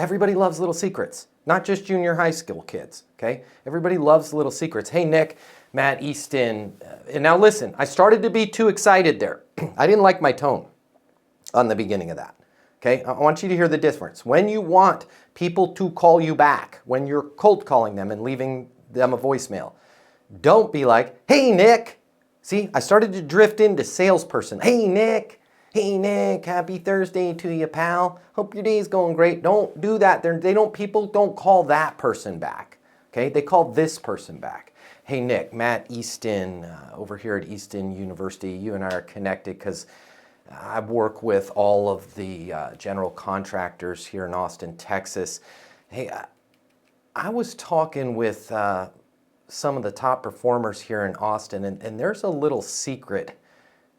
Everybody loves little secrets, not just junior high school kids, okay? Everybody loves little secrets. Hey, Nick, Matt Easton, and now listen, I started to be too excited there. I didn't like my tone on the beginning of that, okay? I want you to hear the difference. When you want people to call you back, when you're cold calling them and leaving them a voicemail, don't be like, hey, Nick. See, I started to drift into salesperson. Hey, Nick. Hey, Nick, happy Thursday to you, pal. Hope your day's going great. Don't do that. People don't call that person back, okay? They call this person back. Hey, Nick, Matt Easton over here at Easton University. You and I are connected because I work with all of the general contractors here in Austin, Texas. Hey, I was talking with some of the top performers here in Austin, and there's a little secret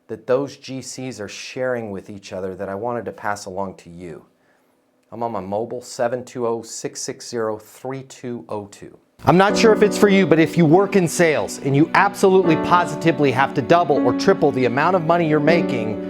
that those GCs are sharing with each other that I wanted to pass along to you. I'm on my mobile, 720-660-3202. I'm not sure if it's for you, but if you work in sales and you absolutely positively have to double or triple the amount of money you're making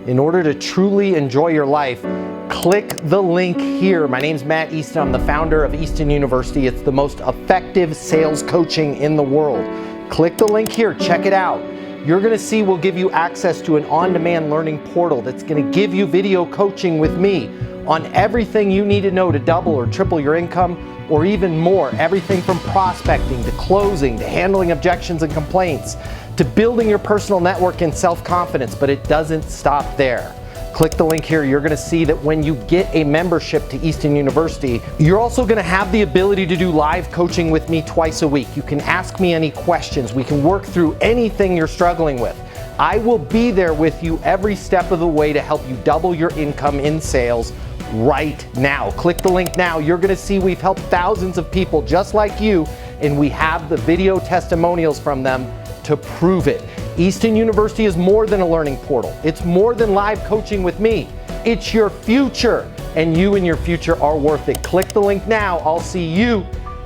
in order to truly enjoy your life, click the link here. My name's Matt Easton. I'm the founder of Easton University. It's the most effective sales coaching in the world. Click the link here, check it out. You're gonna see we'll give you access to an on-demand learning portal that's gonna give you video coaching with me on everything you need to know to double or triple your income, or even more. Everything from prospecting to closing to handling objections and complaints to building your personal network and self-confidence, but it doesn't stop there. Click the link here. You're gonna see that when you get a membership to Easton University, you're also gonna have the ability to do live coaching with me twice a week. You can ask me any questions. We can work through anything you're struggling with. I will be there with you every step of the way to help you double your income in sales right now. Click the link now. You're gonna see we've helped thousands of people just like you, and we have the video testimonials from them to prove it. Easton University is more than a learning portal. It's more than live coaching with me. It's your future, and you and your future are worth it. Click the link now. I'll see you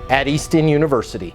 at Easton University.